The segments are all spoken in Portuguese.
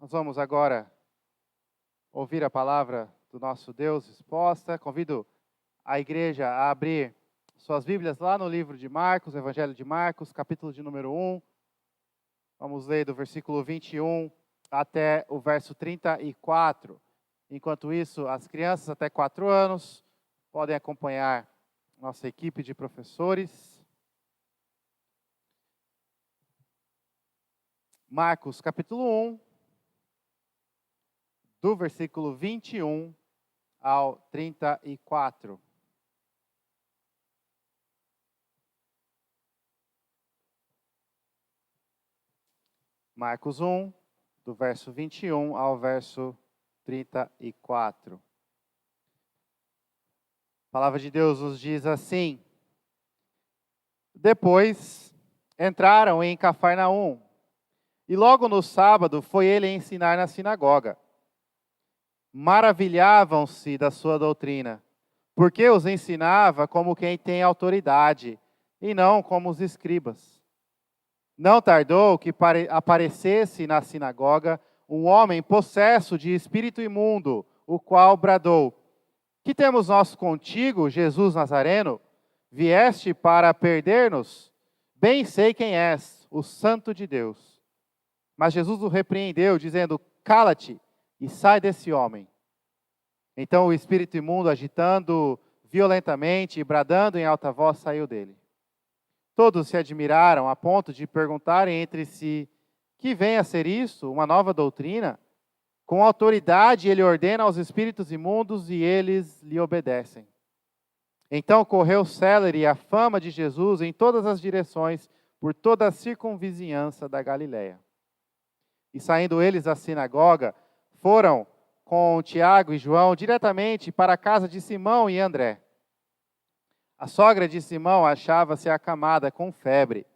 Nós vamos agora ouvir a palavra do nosso Deus exposta. Convido a igreja a abrir suas Bíblias lá no livro de Marcos, Evangelho de Marcos, capítulo de número 1. Vamos ler do versículo 21 até o verso 34. Enquanto isso, as crianças até 4 anos podem acompanhar nossa equipe de professores. Marcos, capítulo 1, do versículo 21 ao 34. Marcos 1, do verso 21 ao verso 34. A palavra de Deus nos diz assim: Depois entraram em Cafarnaum, e logo no sábado foi ele ensinar na sinagoga. Maravilhavam-se da sua doutrina, porque os ensinava como quem tem autoridade, e não como os escribas. Não tardou que aparecesse na sinagoga um homem possesso de espírito imundo, o qual bradou: Que temos nós contigo, Jesus Nazareno? Vieste para perder-nos? Bem sei quem és, o Santo de Deus. Mas Jesus o repreendeu, dizendo: Cala-te e sai desse homem. Então o espírito imundo, agitando violentamente e bradando em alta voz, saiu dele. Todos se admiraram a ponto de perguntarem entre si: Que vem a ser isso? Uma nova doutrina? Com autoridade ele ordena aos espíritos imundos e eles lhe obedecem. Então correu célere a fama de Jesus em todas as direções, por toda a circunvizinhança da Galiléia. E saindo eles da sinagoga, foram com Tiago e João diretamente para a casa de Simão e André. A sogra de Simão achava-se acamada com febre,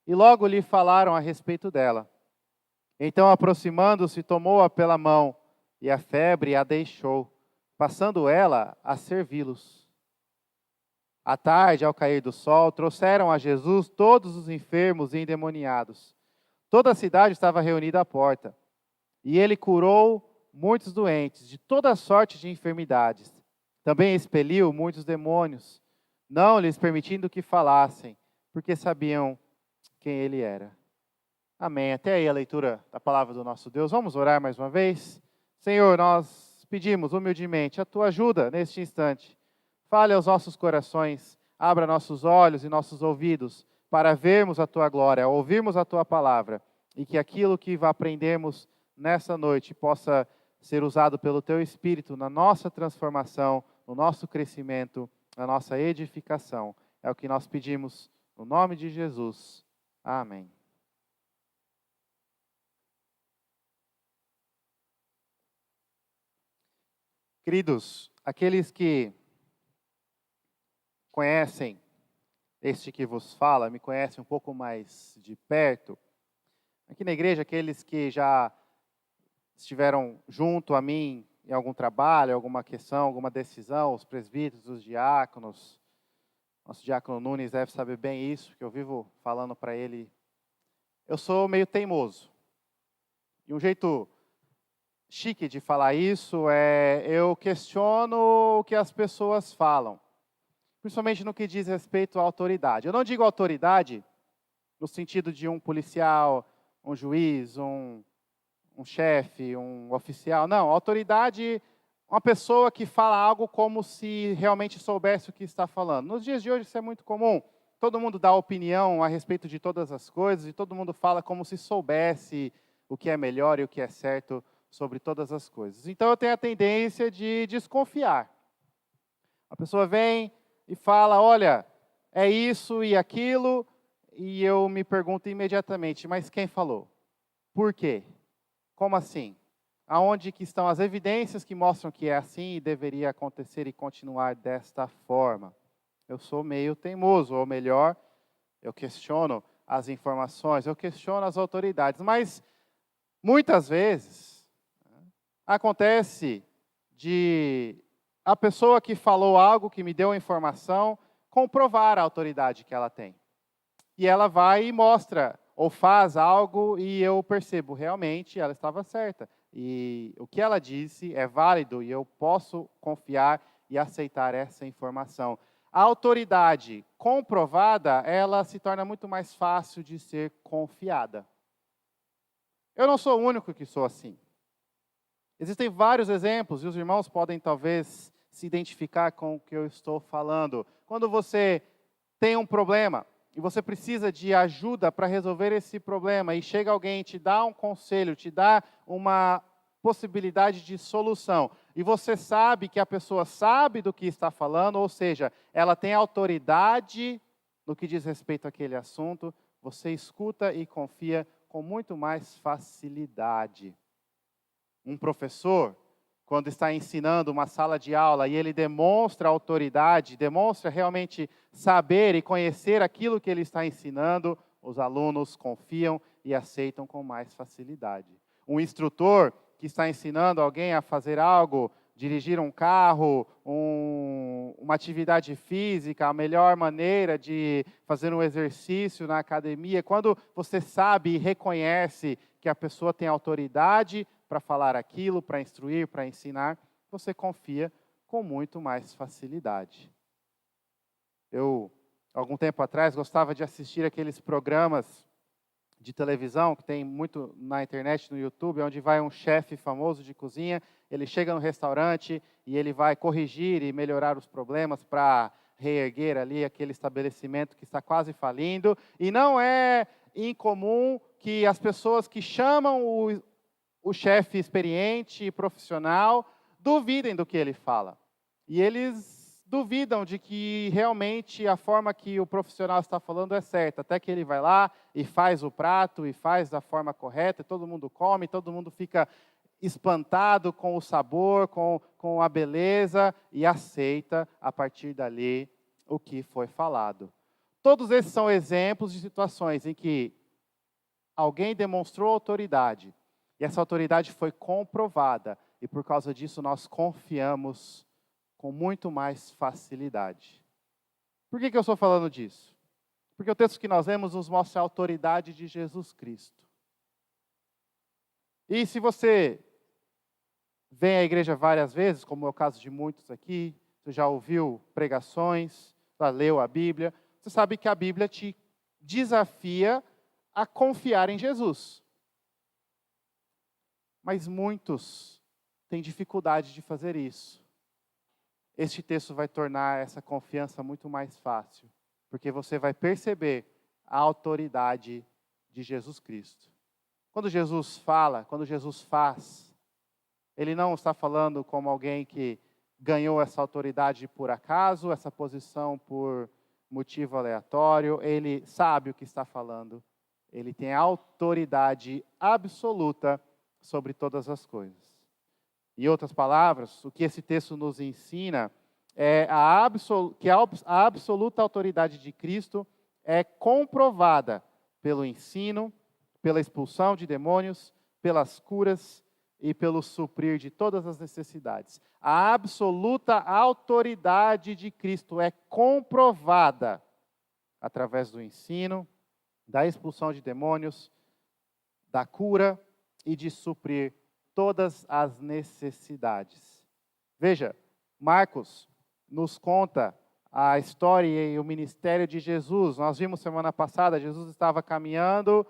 e logo lhe falaram a respeito dela. Então, aproximando-se, tomou-a pela mão, e a febre a deixou, passando ela a servi-los. À tarde, ao cair do sol, trouxeram a Jesus todos os enfermos e endemoniados. Toda a cidade estava reunida à porta, e ele curou muitos doentes, de toda sorte de enfermidades. Também expeliu muitos demônios, não lhes permitindo que falassem, porque sabiam quem ele era. Amém. Até aí a leitura da palavra do nosso Deus. Vamos orar mais uma vez? Senhor, nós pedimos humildemente a tua ajuda neste instante. Fale aos nossos corações, abra nossos olhos e nossos ouvidos para vermos a tua glória, ouvirmos a tua palavra, e que aquilo que aprendermos nessa noite possa ser usado pelo teu Espírito na nossa transformação, no nosso crescimento, na nossa edificação. É o que nós pedimos no nome de Jesus. Amém. Queridos, aqueles que conhecem este que vos fala, me conhecem um pouco mais de perto. Aqui na igreja, aqueles que já estiveram junto a mim em algum trabalho, alguma questão, alguma decisão, os presbíteros, os diáconos. Nosso diácono Nunes deve saber bem isso, que eu vivo falando para ele. Eu sou meio teimoso. E um jeito chique de falar isso é: eu questiono o que as pessoas falam, principalmente no que diz respeito à autoridade. Eu não digo autoridade no sentido de um policial, um juiz, um chefe, um oficial. Não, autoridade, uma pessoa que fala algo como se realmente soubesse o que está falando. Nos dias de hoje isso é muito comum. Todo mundo dá opinião a respeito de todas as coisas e todo mundo fala como se soubesse o que é melhor e o que é certo sobre todas as coisas. Então eu tenho a tendência de desconfiar. A pessoa vem e fala: olha, é isso e aquilo, e eu me pergunto imediatamente: mas quem falou? Por quê? Como assim? Aonde que estão as evidências que mostram que é assim e deveria acontecer e continuar desta forma? Eu sou meio teimoso, ou melhor, eu questiono as informações, eu questiono as autoridades, mas muitas vezes acontece de a pessoa que falou algo, que me deu a informação, comprovar a autoridade que ela tem. E ela vai e mostra ou faz algo e eu percebo, realmente ela estava certa. E o que ela disse é válido e eu posso confiar e aceitar essa informação. A autoridade comprovada, ela se torna muito mais fácil de ser confiada. Eu não sou o único que sou assim. Existem vários exemplos, e os irmãos podem talvez se identificar com o que eu estou falando. Quando você tem um problema e você precisa de ajuda para resolver esse problema, e chega alguém e te dá um conselho, te dá uma possibilidade de solução, e você sabe que a pessoa sabe do que está falando, ou seja, ela tem autoridade no que diz respeito àquele assunto, você escuta e confia com muito mais facilidade. Um professor, quando está ensinando uma sala de aula e ele demonstra autoridade, demonstra realmente saber e conhecer aquilo que ele está ensinando, os alunos confiam e aceitam com mais facilidade. Um instrutor que está ensinando alguém a fazer algo, dirigir um carro, uma atividade física, a melhor maneira de fazer um exercício na academia, quando você sabe e reconhece que a pessoa tem autoridade para falar aquilo, para instruir, para ensinar, você confia com muito mais facilidade. Eu, algum tempo atrás, gostava de assistir aqueles programas de televisão, que tem muito na internet, no YouTube, onde vai um chefe famoso de cozinha, ele chega no restaurante e ele vai corrigir e melhorar os problemas para reerguer ali aquele estabelecimento que está quase falindo. E não é incomum que as pessoas que chamam o chefe experiente e profissional duvidem do que ele fala. E eles duvidam de que realmente a forma que o profissional está falando é certa, até que ele vai lá e faz o prato, e faz da forma correta, e todo mundo come, todo mundo fica espantado com o sabor, com a beleza, e aceita, a partir dali, o que foi falado. Todos esses são exemplos de situações em que alguém demonstrou autoridade, e essa autoridade foi comprovada, e por causa disso nós confiamos com muito mais facilidade. Por que eu estou falando disso? Porque o texto que nós lemos nos mostra a autoridade de Jesus Cristo. E se você vem à igreja várias vezes, como é o caso de muitos aqui, você já ouviu pregações, já leu a Bíblia, você sabe que a Bíblia te desafia a confiar em Jesus. Mas muitos têm dificuldade de fazer isso. Este texto vai tornar essa confiança muito mais fácil, porque você vai perceber a autoridade de Jesus Cristo. Quando Jesus fala, quando Jesus faz, Ele não está falando como alguém que ganhou essa autoridade por acaso, essa posição por motivo aleatório. Ele sabe o que está falando. Ele tem autoridade absoluta sobre todas as coisas. Em outras palavras, o que esse texto nos ensina é que a absoluta autoridade de Cristo é comprovada pelo ensino, pela expulsão de demônios, pelas curas e pelo suprir de todas as necessidades. A absoluta autoridade de Cristo é comprovada através do ensino, da expulsão de demônios, da cura e de suprir todas as necessidades. Veja, Marcos nos conta a história e o ministério de Jesus. Nós vimos semana passada, Jesus estava caminhando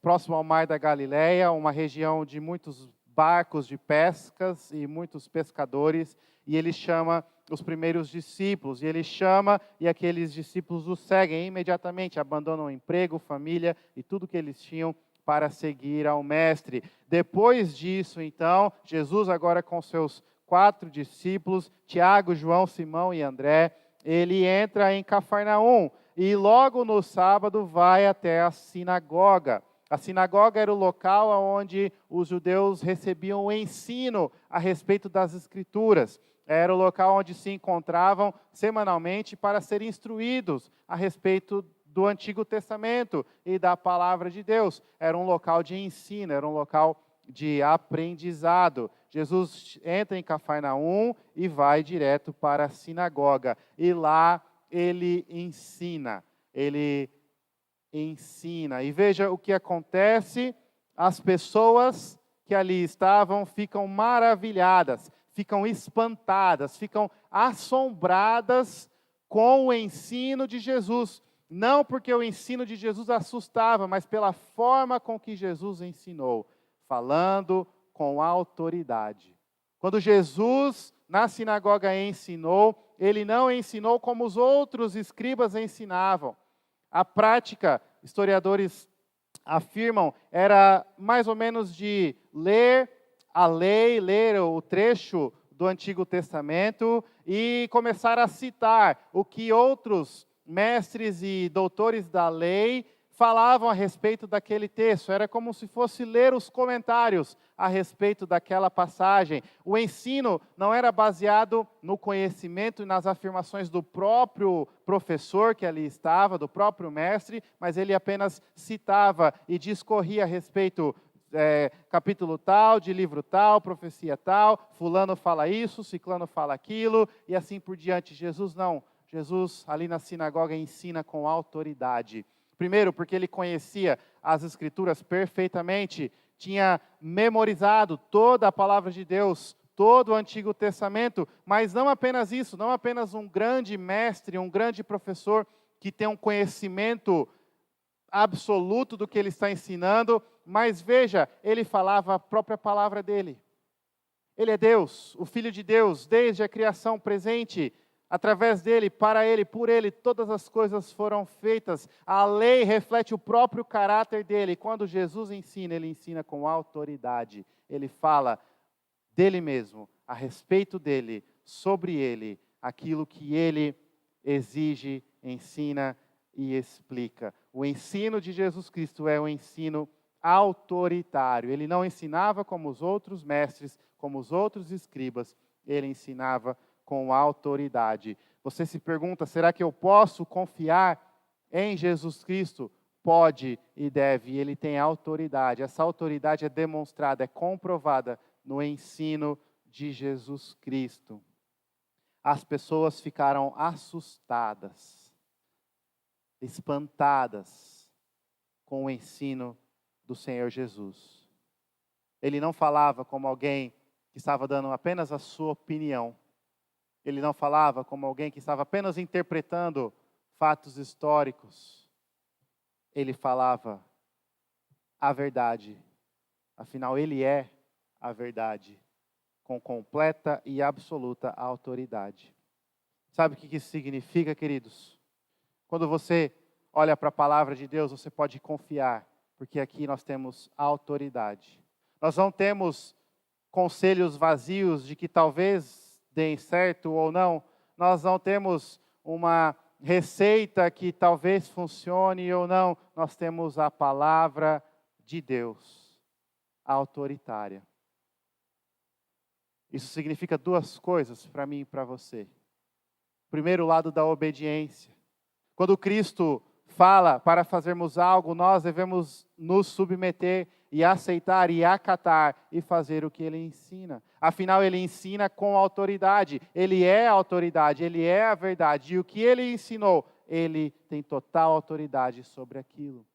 próximo ao mar da Galileia, uma região de muitos barcos de pescas e muitos pescadores, e ele chama os primeiros discípulos, e aqueles discípulos o seguem imediatamente, abandonam o emprego, família e tudo que eles tinham para seguir ao Mestre. Depois disso, então, Jesus agora com seus 4 discípulos, Tiago, João, Simão e André, ele entra em Cafarnaum e logo no sábado vai até a sinagoga. A sinagoga era o local onde os judeus recebiam o ensino a respeito das Escrituras. Era o local onde se encontravam semanalmente para serem instruídos a respeito do Antigo Testamento e da Palavra de Deus. Era um local de ensino, era um local de aprendizado. Jesus entra em Cafarnaum e vai direto para a sinagoga. E lá ele ensina, ele ensina. E veja o que acontece, as pessoas que ali estavam ficam maravilhadas, ficam espantadas, ficam assombradas com o ensino de Jesus. Não porque o ensino de Jesus assustava, mas pela forma com que Jesus ensinou, falando com autoridade. Quando Jesus na sinagoga ensinou, ele não ensinou como os outros escribas ensinavam. A prática, historiadores afirmam, era mais ou menos de ler a lei, ler o trecho do Antigo Testamento e começar a citar o que outros mestres e doutores da lei falavam a respeito daquele texto. Era como se fosse ler os comentários a respeito daquela passagem. O ensino não era baseado no conhecimento e nas afirmações do próprio professor que ali estava, do próprio mestre, mas ele apenas citava e discorria a respeito capítulo tal, de livro tal, profecia tal, fulano fala isso, ciclano fala aquilo, e assim por diante. Jesus não. Jesus ali na sinagoga ensina com autoridade. Primeiro, porque ele conhecia as Escrituras perfeitamente, tinha memorizado toda a palavra de Deus, todo o Antigo Testamento, mas não apenas isso, não apenas um grande mestre, um grande professor que tem um conhecimento absoluto do que ele está ensinando, mas veja, ele falava a própria palavra dele. Ele é Deus, o Filho de Deus, desde a criação presente. Através dele, para ele, por ele, todas as coisas foram feitas. A lei reflete o próprio caráter dele. Quando Jesus ensina, ele ensina com autoridade. Ele fala dele mesmo, a respeito dele, sobre ele, aquilo que ele exige, ensina e explica. O ensino de Jesus Cristo é um ensino autoritário. Ele não ensinava como os outros mestres, como os outros escribas. Ele ensinava com autoridade. Você se pergunta, será que eu posso confiar em Jesus Cristo? Pode e deve, ele tem autoridade. Essa autoridade é demonstrada, é comprovada no ensino de Jesus Cristo. As pessoas ficaram assustadas, espantadas com o ensino do Senhor Jesus. Ele não falava como alguém que estava dando apenas a sua opinião. Ele não falava como alguém que estava apenas interpretando fatos históricos. Ele falava a verdade. Afinal, ele é a verdade, com completa e absoluta autoridade. Sabe o que isso significa, queridos? Quando você olha para a palavra de Deus, você pode confiar, porque aqui nós temos autoridade. Nós não temos conselhos vazios de que talvez deem certo ou não. Nós não temos uma receita que talvez funcione ou não. Nós temos a palavra de Deus, autoritária. Isso significa duas coisas para mim e para você. Primeiro, o lado da obediência. Quando Cristo fala para fazermos algo, nós devemos nos submeter e aceitar e acatar e fazer o que ele ensina. Afinal, ele ensina com autoridade. Ele é a autoridade, ele é a verdade. E o que ele ensinou, ele tem total autoridade sobre aquilo.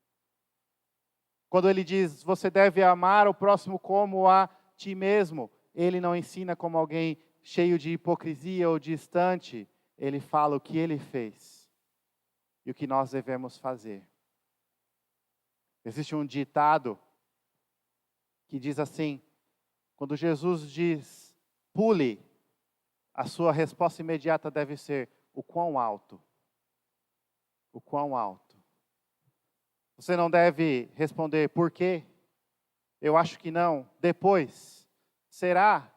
Quando ele diz, você deve amar o próximo como a ti mesmo, ele não ensina como alguém cheio de hipocrisia ou distante. Ele fala o que ele fez e o que nós devemos fazer. Existe um ditado que diz assim, quando Jesus diz, pule, a sua resposta imediata deve ser, o quão alto? O quão alto? Você não deve responder, por quê? Eu acho que não. Depois, será?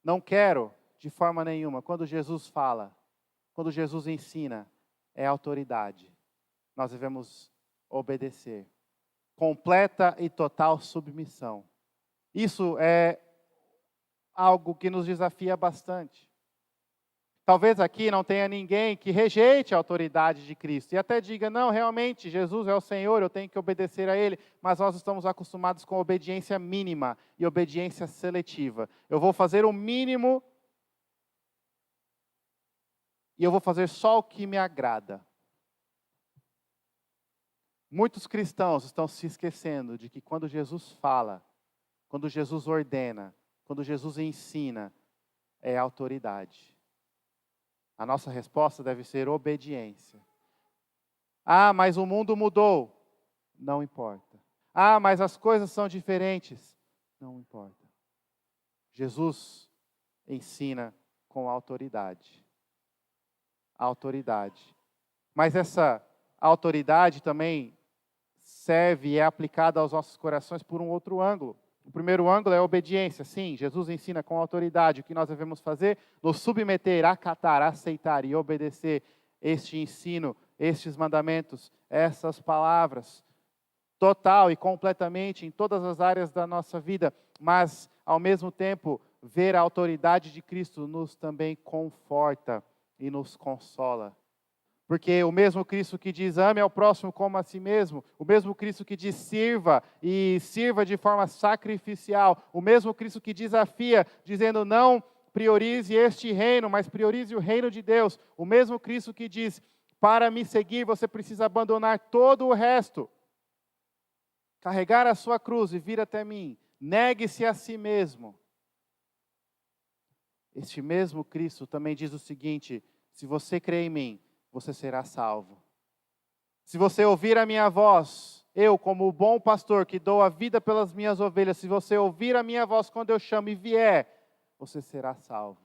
Não quero, de forma nenhuma. Quando Jesus fala, quando Jesus ensina, é autoridade. Nós devemos obedecer. Completa e total submissão. Isso é algo que nos desafia bastante. Talvez aqui não tenha ninguém que rejeite a autoridade de Cristo e até diga, não, realmente, Jesus é o Senhor, eu tenho que obedecer a Ele, mas nós estamos acostumados com obediência mínima e obediência seletiva. Eu vou fazer o mínimo e eu vou fazer só o que me agrada. Muitos cristãos estão se esquecendo de que quando Jesus fala, quando Jesus ordena, quando Jesus ensina, é autoridade. A nossa resposta deve ser obediência. Ah, mas o mundo mudou. Não importa. Ah, mas as coisas são diferentes. Não importa. Jesus ensina com autoridade. Autoridade. Mas essa autoridade também serve e é aplicada aos nossos corações por um outro ângulo. O primeiro ângulo é a obediência. Sim, Jesus ensina com autoridade o que nós devemos fazer, nos submeter, acatar, aceitar e obedecer este ensino, estes mandamentos, essas palavras, total e completamente em todas as áreas da nossa vida, mas ao mesmo tempo ver a autoridade de Cristo nos também conforta e nos consola. Porque o mesmo Cristo que diz ame ao próximo como a si mesmo, o mesmo Cristo que diz sirva e sirva de forma sacrificial, o mesmo Cristo que desafia, dizendo não priorize este reino, mas priorize o reino de Deus, o mesmo Cristo que diz para me seguir você precisa abandonar todo o resto, carregar a sua cruz e vir até mim, negue-se a si mesmo. Este mesmo Cristo também diz o seguinte: se você crê em mim, você será salvo. Se você ouvir a minha voz, eu, como o bom pastor que dou a vida pelas minhas ovelhas, se você ouvir a minha voz quando eu chamo e vier, você será salvo.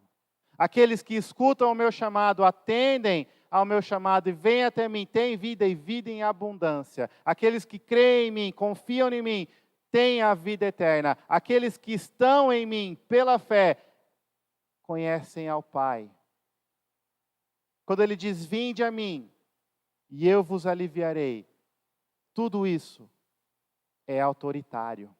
Aqueles que escutam o meu chamado, atendem ao meu chamado e vêm até mim, têm vida e vida em abundância. Aqueles que creem em mim, confiam em mim, têm a vida eterna. Aqueles que estão em mim pela fé, conhecem ao Pai. Quando ele diz, vinde a mim, e eu vos aliviarei, tudo isso é autoritário.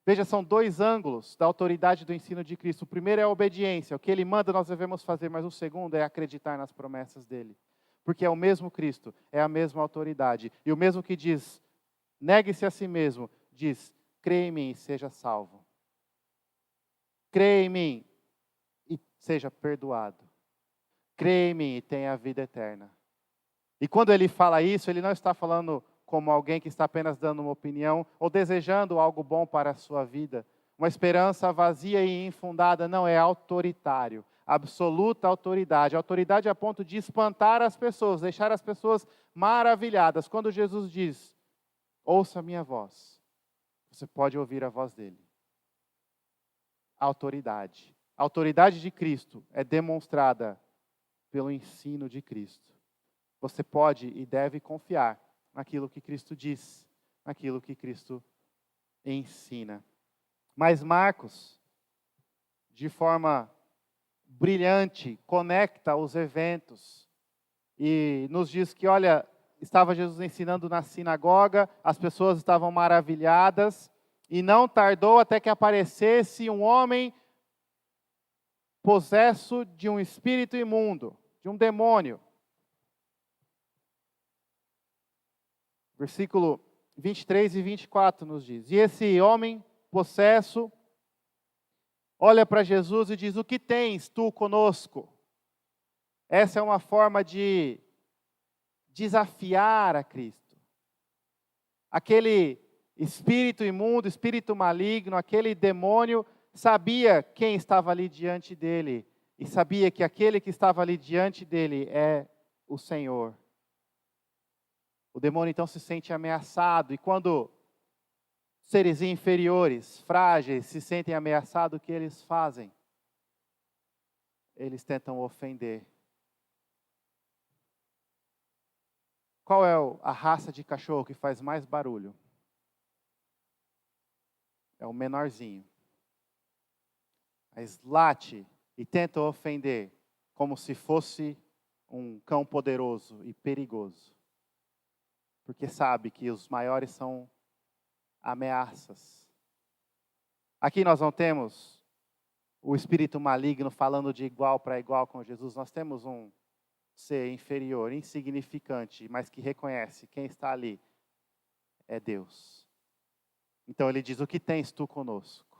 Veja, são dois ângulos da autoridade do ensino de Cristo. O primeiro é a obediência, o que ele manda nós devemos fazer, mas o segundo é acreditar nas promessas dele. Porque é o mesmo Cristo, é a mesma autoridade. E o mesmo que diz, negue-se a si mesmo, diz, crê em mim e seja salvo. Crê em mim e seja perdoado. Crê em mim e tenha a vida eterna. E quando ele fala isso, ele não está falando como alguém que está apenas dando uma opinião ou desejando algo bom para a sua vida. Uma esperança vazia e infundada, não, é autoritário. Absoluta autoridade. Autoridade a ponto de espantar as pessoas, deixar as pessoas maravilhadas. Quando Jesus diz, ouça a minha voz, você pode ouvir a voz dele. Autoridade. A autoridade de Cristo é demonstrada pelo ensino de Cristo. Você pode e deve confiar naquilo que Cristo diz, naquilo que Cristo ensina. Mas Marcos, de forma brilhante, conecta os eventos e nos diz que, olha, estava Jesus ensinando na sinagoga, as pessoas estavam maravilhadas e não tardou até que aparecesse um homem possesso de um espírito imundo, de um demônio. Versículo 23 e 24 nos diz, e esse homem possesso olha para Jesus e diz, o que tens tu conosco? Essa é uma forma de desafiar a Cristo. Aquele espírito imundo, espírito maligno, aquele demônio, sabia quem estava ali diante dele, e sabia que aquele que estava ali diante dele é o Senhor. O demônio então se sente ameaçado, e quando seres inferiores, frágeis, se sentem ameaçados, o que eles fazem? Eles tentam ofender. Qual é a raça de cachorro que faz mais barulho? É o menorzinho. Mas late e tenta ofender, como se fosse um cão poderoso e perigoso. Porque sabe que os maiores são ameaças. Aqui nós não temos o espírito maligno falando de igual para igual com Jesus. Nós temos um ser inferior, insignificante, mas que reconhece quem está ali é Deus. Então ele diz, o que tens tu conosco?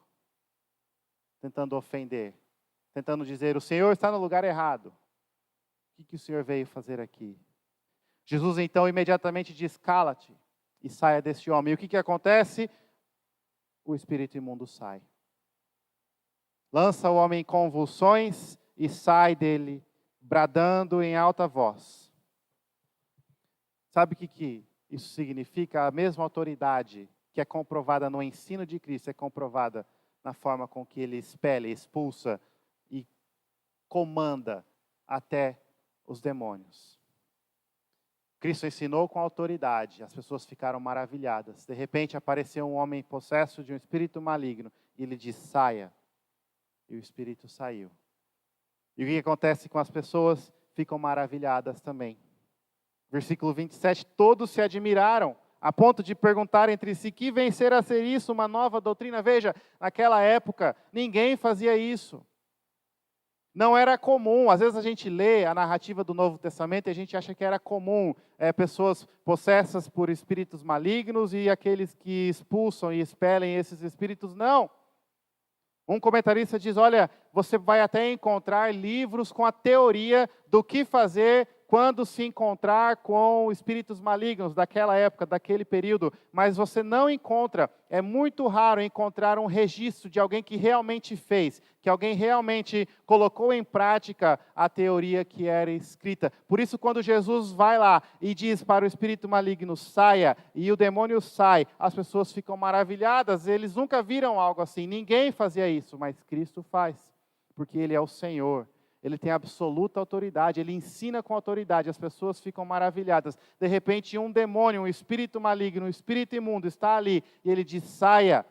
Tentando ofender, tentando dizer, o Senhor está no lugar errado. O que o Senhor veio fazer aqui? Jesus então imediatamente diz: cala-te e saia deste homem. E o que acontece? O espírito imundo sai. Lança o homem em convulsões e sai dele, bradando em alta voz. Sabe o que isso significa? A mesma autoridade que é comprovada no ensino de Cristo, é comprovada na forma com que ele expele, expulsa e comanda até os demônios. Cristo ensinou com autoridade, as pessoas ficaram maravilhadas. De repente apareceu um homem possesso de um espírito maligno e ele diz: saia. E o espírito saiu. E o que acontece com as pessoas? Ficam maravilhadas também. Versículo 27, todos se admiraram, a ponto de perguntar entre si: que vencer a ser isso, uma nova doutrina? Veja, naquela época, ninguém fazia isso. Não era comum. Às vezes a gente lê a narrativa do Novo Testamento e a gente acha que era comum pessoas possessas por espíritos malignos e aqueles que expulsam e expelem esses espíritos. Não. Um comentarista diz: olha, você vai até encontrar livros com a teoria do que fazer quando se encontrar com espíritos malignos daquela época, daquele período, mas você não encontra, é muito raro encontrar um registro de alguém que realmente fez, que alguém realmente colocou em prática a teoria que era escrita. Por isso, quando Jesus vai lá e diz para o espírito maligno: saia, e o demônio sai, as pessoas ficam maravilhadas, eles nunca viram algo assim, ninguém fazia isso, mas Cristo faz, porque Ele é o Senhor. Ele tem absoluta autoridade, ele ensina com autoridade, as pessoas ficam maravilhadas. De repente, um demônio, um espírito maligno, um espírito imundo está ali, e ele diz: saia,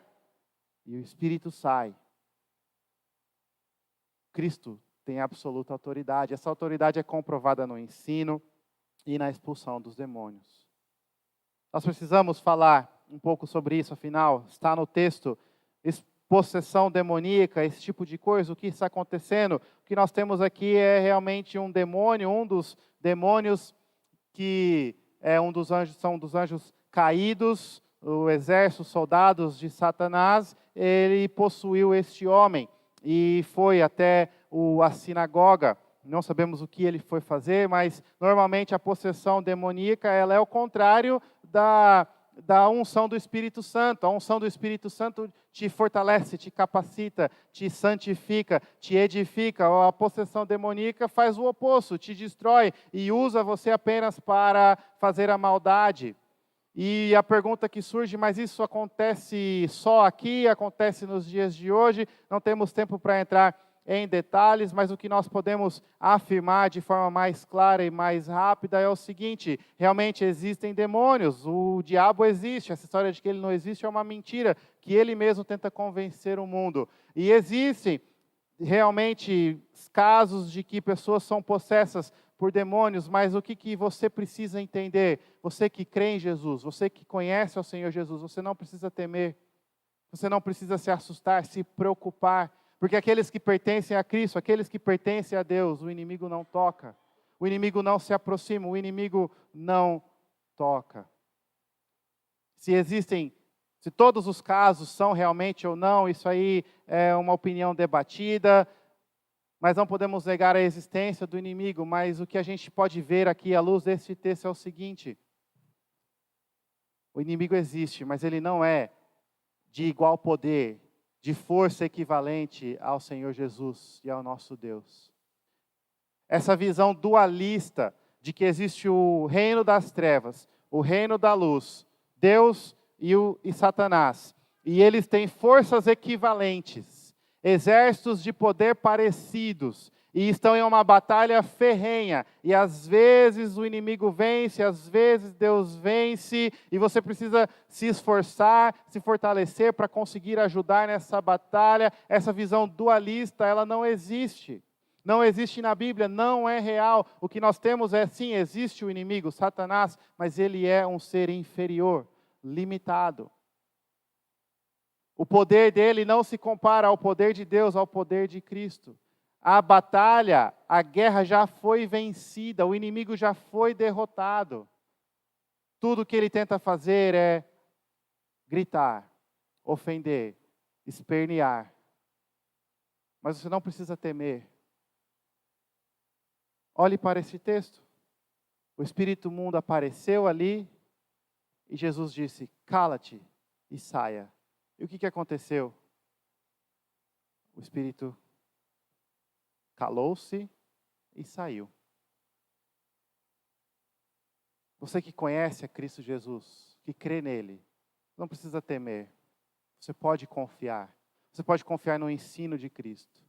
e o espírito sai. Cristo tem absoluta autoridade. Essa autoridade é comprovada no ensino e na expulsão dos demônios. Nós precisamos falar um pouco sobre isso, afinal, está no texto. Possessão demoníaca, esse tipo de coisa, o que está acontecendo? O que nós temos aqui é realmente um demônio, um dos demônios que é um dos anjos, são dos anjos caídos, o exército, soldados de Satanás, ele possuiu este homem e foi até a sinagoga. Não sabemos o que ele foi fazer, mas normalmente a possessão demoníaca ela é o contrário da unção do Espírito Santo. A unção do Espírito Santo te fortalece, te capacita, te santifica, te edifica. A possessão demoníaca faz o oposto, te destrói e usa você apenas para fazer a maldade. E a pergunta que surge: mas isso acontece só aqui? Acontece nos dias de hoje? Não temos tempo para entrar em detalhes, mas o que nós podemos afirmar de forma mais clara e mais rápida é o seguinte: realmente existem demônios, o diabo existe, essa história de que ele não existe é uma mentira, que ele mesmo tenta convencer o mundo. E existem realmente casos de que pessoas são possessas por demônios, mas o que você precisa entender? Você que crê em Jesus, você que conhece ao Senhor Jesus, você não precisa temer, você não precisa se assustar, se preocupar, porque aqueles que pertencem a Cristo, aqueles que pertencem a Deus, o inimigo não toca, o inimigo não se aproxima, o inimigo não toca. Se todos os casos são realmente ou não, isso aí é uma opinião debatida, mas não podemos negar a existência do inimigo. Mas o que a gente pode ver aqui à luz desse texto é o seguinte: o inimigo existe, mas ele não é de igual poder, de força equivalente ao Senhor Jesus e ao nosso Deus. Essa visão dualista de que existe o reino das trevas, o reino da luz, Deus e Satanás, e eles têm forças equivalentes, exércitos de poder parecidos, e estão em uma batalha ferrenha, e às vezes o inimigo vence, às vezes Deus vence, e você precisa se esforçar, se fortalecer para conseguir ajudar nessa batalha. Essa visão dualista, ela não existe. Não existe na Bíblia, não é real. O que nós temos é, sim, existe o inimigo, Satanás, mas ele é um ser inferior, limitado. O poder dele não se compara ao poder de Deus, ao poder de Cristo. A batalha, a guerra já foi vencida, o inimigo já foi derrotado. Tudo que ele tenta fazer é gritar, ofender, espernear. Mas você não precisa temer. Olhe para esse texto. O espírito imundo apareceu ali e Jesus disse: cala-te e saia. E o que aconteceu? O espírito calou-se e saiu. Você que conhece a Cristo Jesus, que crê nele, não precisa temer. Você pode confiar. Você pode confiar no ensino de Cristo.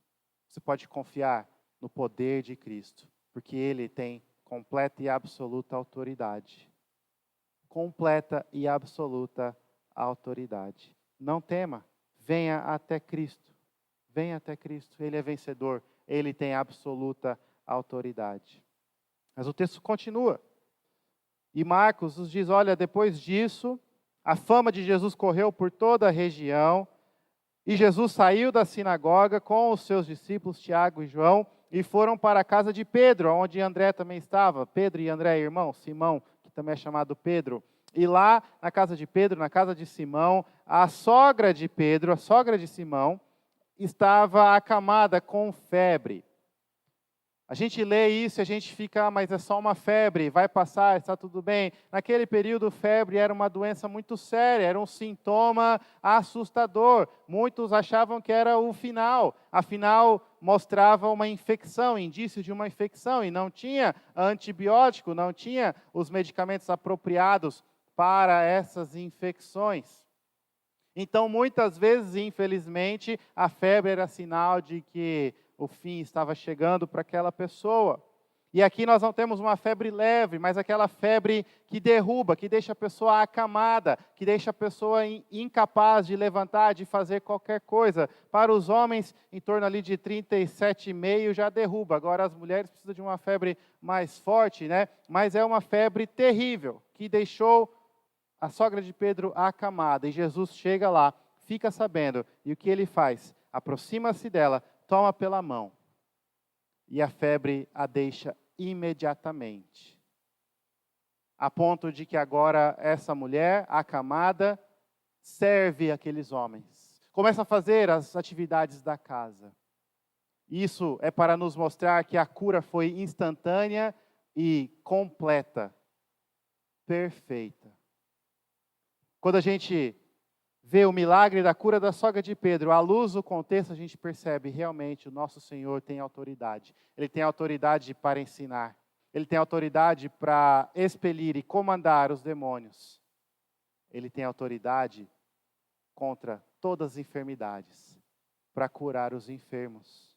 Você pode confiar no poder de Cristo, porque ele tem completa e absoluta autoridade. Completa e absoluta autoridade. Não tema, venha até Cristo. Venha até Cristo, ele é vencedor, ele tem absoluta autoridade. Mas o texto continua. E Marcos nos diz, olha, depois disso, a fama de Jesus correu por toda a região, e Jesus saiu da sinagoga com os seus discípulos, Tiago e João, e foram para a casa de Pedro, onde André também estava. Pedro e André, irmão, Simão, que também é chamado Pedro. E lá, na casa de Pedro, na casa de Simão, a sogra de Pedro, a sogra de Simão, estava acamada com febre. A gente lê isso e a gente fica, mas é só uma febre, vai passar, está tudo bem. Naquele período, febre era uma doença muito séria, era um sintoma assustador. Muitos achavam que era o final, afinal, mostrava uma infecção, indício de uma infecção, e não tinha antibiótico, não tinha os medicamentos apropriados para essas infecções. Então, muitas vezes, infelizmente, a febre era sinal de que o fim estava chegando para aquela pessoa. E aqui nós não temos uma febre leve, mas aquela febre que derruba, que deixa a pessoa acamada, que deixa a pessoa incapaz de levantar, de fazer qualquer coisa. Para os homens, em torno ali de 37,5 já derruba. Agora, as mulheres precisam de uma febre mais forte, né? Mas é uma febre terrível, que deixou a sogra de Pedro acamada, e Jesus chega lá, fica sabendo, e o que ele faz? Aproxima-se dela, toma pela mão, e a febre a deixa imediatamente. A ponto de que agora essa mulher, acamada, serve aqueles homens. Começa a fazer as atividades da casa. Isso é para nos mostrar que a cura foi instantânea e completa, perfeita. Quando a gente vê o milagre da cura da sogra de Pedro, à luz do contexto, a gente percebe realmente o nosso Senhor tem autoridade. Ele tem autoridade para ensinar. Ele tem autoridade para expelir e comandar os demônios. Ele tem autoridade contra todas as enfermidades, para curar os enfermos.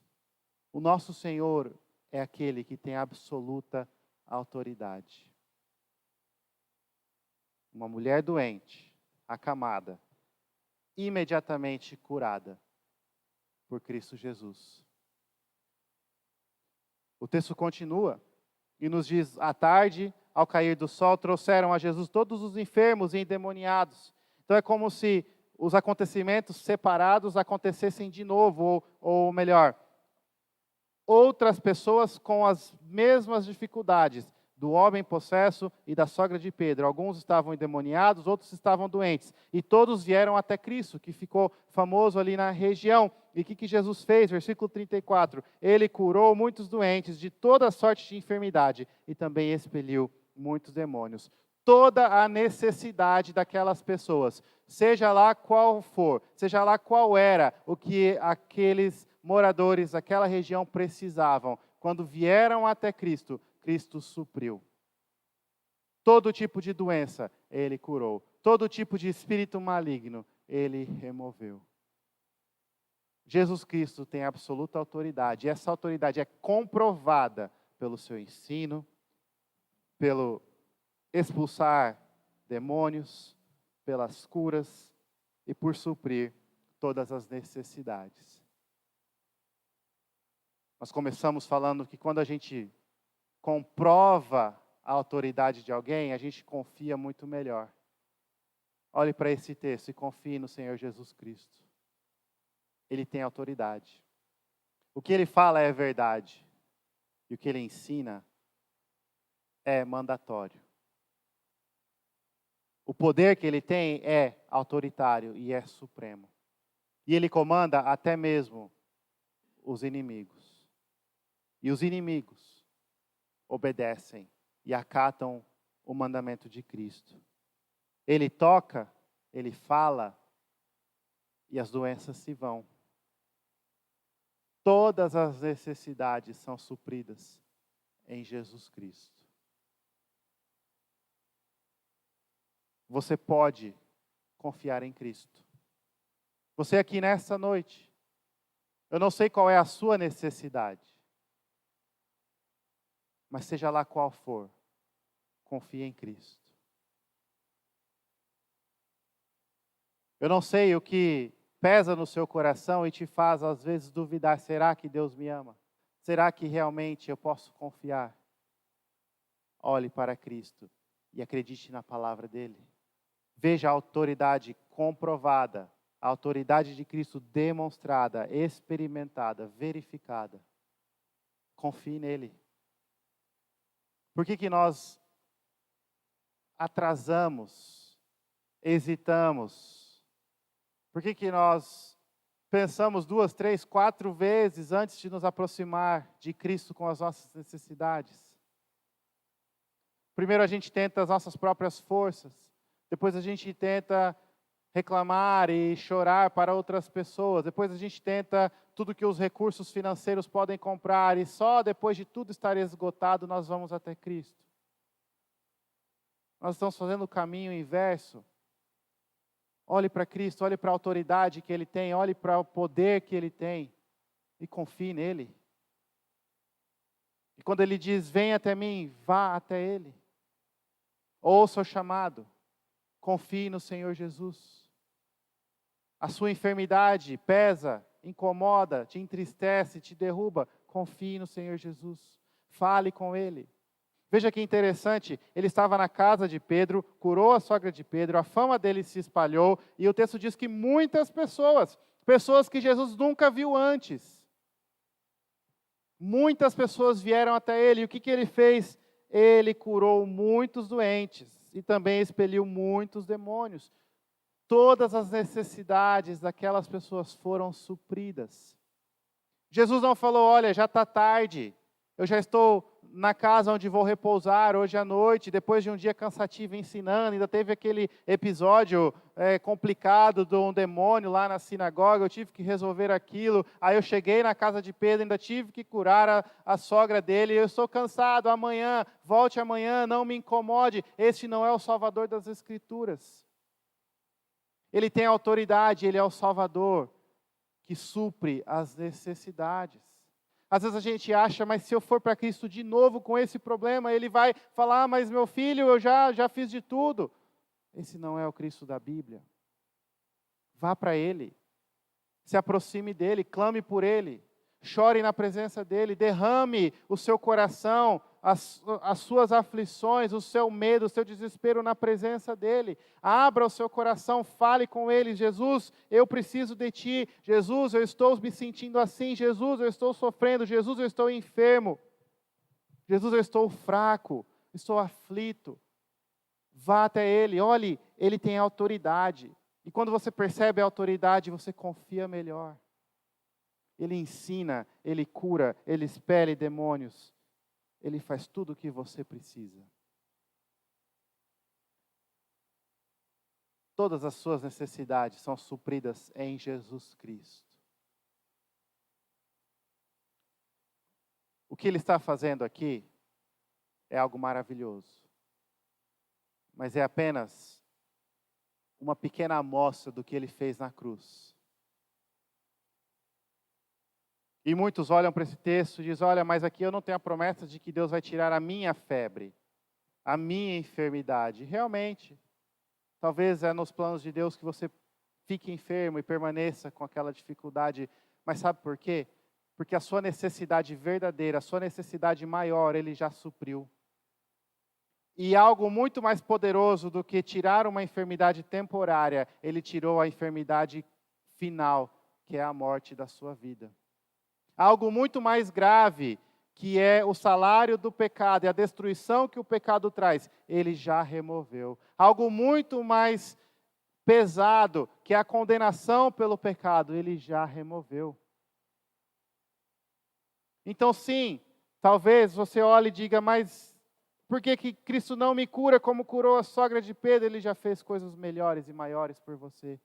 O nosso Senhor é aquele que tem absoluta autoridade. Uma mulher doente, acamada, imediatamente curada por Cristo Jesus. O texto continua e nos diz, à tarde, ao cair do sol, trouxeram a Jesus todos os enfermos e endemoniados. Então é como se os acontecimentos separados acontecessem de novo, ou melhor, outras pessoas com as mesmas dificuldades, do homem possesso e da sogra de Pedro. Alguns estavam endemoniados, outros estavam doentes. E todos vieram até Cristo, que ficou famoso ali na região. E o que Jesus fez? Versículo 34. Ele curou muitos doentes de toda sorte de enfermidade e também expeliu muitos demônios. Toda a necessidade daquelas pessoas, seja lá qual for, seja lá qual era o que aqueles moradores daquela região precisavam, quando vieram até Cristo, Cristo supriu. Todo tipo de doença, Ele curou. Todo tipo de espírito maligno, Ele removeu. Jesus Cristo tem absoluta autoridade. E essa autoridade é comprovada pelo seu ensino, pelo expulsar demônios, pelas curas e por suprir todas as necessidades. Nós começamos falando que quando a gente comprova a autoridade de alguém, a gente confia muito melhor. Olhe para esse texto e confie no Senhor Jesus Cristo. Ele tem autoridade. O que ele fala é verdade. E o que ele ensina é mandatório. O poder que ele tem é autoritário e é supremo. E ele comanda até mesmo os inimigos. E os inimigos obedecem e acatam o mandamento de Cristo. Ele toca, ele fala, e as doenças se vão. Todas as necessidades são supridas em Jesus Cristo. Você pode confiar em Cristo. Você aqui nessa noite, eu não sei qual é a sua necessidade, mas seja lá qual for, confie em Cristo. Eu não sei o que pesa no seu coração e te faz às vezes duvidar, será que Deus me ama? Será que realmente eu posso confiar? Olhe para Cristo e acredite na palavra dele. Veja a autoridade comprovada, a autoridade de Cristo demonstrada, experimentada, verificada. Confie nele. Por que nós atrasamos, hesitamos? Por que nós pensamos 2, 3, 4 vezes antes de nos aproximar de Cristo com as nossas necessidades? Primeiro a gente tenta as nossas próprias forças, depois a gente tenta reclamar e chorar para outras pessoas, depois a gente tenta tudo que os recursos financeiros podem comprar e só depois de tudo estar esgotado nós vamos até Cristo. Nós estamos fazendo o caminho inverso. Olhe para Cristo, olhe para a autoridade que Ele tem, olhe para o poder que Ele tem e confie nele. E quando Ele diz, venha até mim, vá até Ele. Ouça o chamado, confie no Senhor Jesus. A sua enfermidade pesa, incomoda, te entristece, te derruba, confie no Senhor Jesus. Fale com Ele. Veja que interessante, ele estava na casa de Pedro, curou a sogra de Pedro, a fama dele se espalhou, e o texto diz que muitas pessoas que Jesus nunca viu antes, muitas pessoas vieram até ele, e o que ele fez? Ele curou muitos doentes, e também expeliu muitos demônios. Todas as necessidades daquelas pessoas foram supridas. Jesus não falou, olha, já está tarde, eu já estou na casa onde vou repousar hoje à noite, depois de um dia cansativo ensinando, ainda teve aquele episódio complicado de um demônio lá na sinagoga, eu tive que resolver aquilo, aí eu cheguei na casa de Pedro, ainda tive que curar a sogra dele, eu estou cansado, amanhã, volte amanhã, não me incomode, este não é o Salvador das Escrituras. Ele tem autoridade, ele é o Salvador, que supre as necessidades. Às vezes a gente acha, mas se eu for para Cristo de novo com esse problema, Ele vai falar, mas meu filho, eu já fiz de tudo. Esse não é o Cristo da Bíblia. Vá para Ele, se aproxime dEle, clame por Ele, chore na presença dEle, derrame o seu coração, as suas aflições, o seu medo, o seu desespero na presença dEle. Abra o seu coração, fale com Ele. Jesus, eu preciso de Ti. Jesus, eu estou me sentindo assim. Jesus, eu estou sofrendo. Jesus, eu estou enfermo. Jesus, eu estou fraco, estou aflito. Vá até Ele, olhe, Ele tem autoridade. E quando você percebe a autoridade, você confia melhor. Ele ensina, Ele cura, Ele expele demônios. Ele faz tudo o que você precisa. Todas as suas necessidades são supridas em Jesus Cristo. O que Ele está fazendo aqui é algo maravilhoso. Mas é apenas uma pequena amostra do que Ele fez na cruz. E muitos olham para esse texto e dizem, olha, mas aqui eu não tenho a promessa de que Deus vai tirar a minha febre, a minha enfermidade. Realmente, talvez é nos planos de Deus que você fique enfermo e permaneça com aquela dificuldade. Mas sabe por quê? Porque a sua necessidade verdadeira, a sua necessidade maior, Ele já supriu. E algo muito mais poderoso do que tirar uma enfermidade temporária, Ele tirou a enfermidade final, que é a morte da sua vida. Algo muito mais grave, que é o salário do pecado e a destruição que o pecado traz, Ele já removeu. Algo muito mais pesado, que é a condenação pelo pecado, Ele já removeu. Então sim, talvez você olhe e diga, mas Por que que Cristo não me cura como curou a sogra de Pedro? Ele já fez coisas melhores e maiores por você.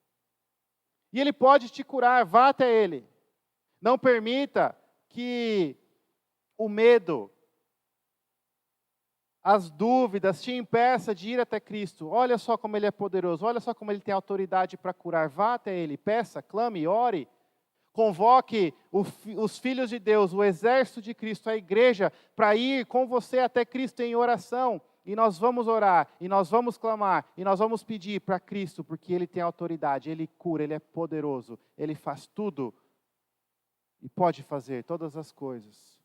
E Ele pode te curar, vá até Ele. Não permita que o medo, as dúvidas te impeça de ir até Cristo. Olha só como Ele é poderoso, olha só como Ele tem autoridade para curar. Vá até Ele, peça, clame, ore. Convoque os filhos de Deus, o exército de Cristo, a igreja, para ir com você até Cristo em oração. E nós vamos orar, e nós vamos clamar, e nós vamos pedir para Cristo, porque Ele tem autoridade, Ele cura, Ele é poderoso, Ele faz tudo e pode fazer todas as coisas.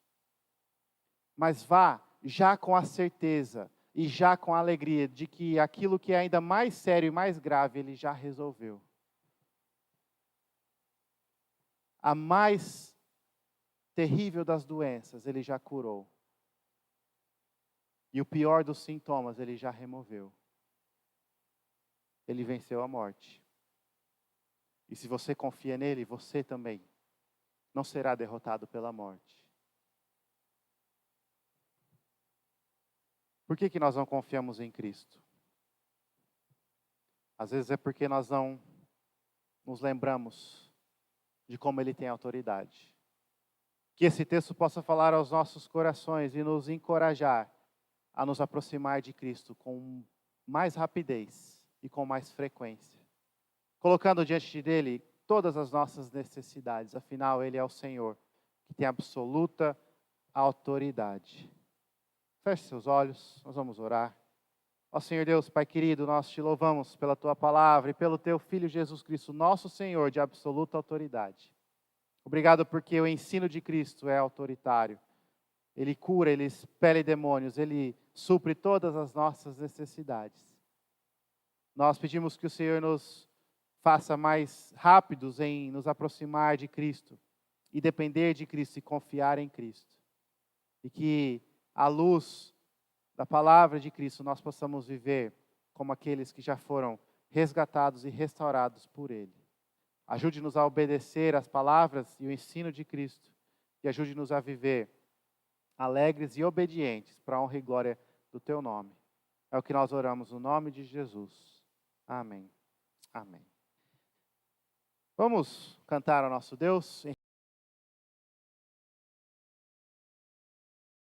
Mas vá já com a certeza e já com a alegria de que aquilo que é ainda mais sério e mais grave, Ele já resolveu. A mais terrível das doenças, Ele já curou. E o pior dos sintomas, Ele já removeu. Ele venceu a morte. E se você confia nele, você também não será derrotado pela morte. Por que nós não confiamos em Cristo? Às vezes é porque nós não nos lembramos de como Ele tem autoridade. Que esse texto possa falar aos nossos corações e nos encorajar a nos aproximar de Cristo com mais rapidez e com mais frequência. Colocando diante dele todas as nossas necessidades. Afinal, Ele é o Senhor, que tem absoluta autoridade. Feche seus olhos, nós vamos orar. Ó Senhor Deus, Pai querido, nós te louvamos pela Tua palavra e pelo Teu Filho Jesus Cristo, nosso Senhor de absoluta autoridade. Obrigado porque o ensino de Cristo é autoritário. Ele cura, Ele expele demônios, Ele supre todas as nossas necessidades. Nós pedimos que o Senhor nos faça mais rápidos em nos aproximar de Cristo e depender de Cristo e confiar em Cristo. E que à luz da palavra de Cristo nós possamos viver como aqueles que já foram resgatados e restaurados por Ele. Ajude-nos a obedecer às palavras e o ensino de Cristo e ajude-nos a viver alegres e obedientes para a honra e glória do Teu nome. É o que nós oramos no nome de Jesus. Amém. Amém. Vamos cantar ao nosso Deus em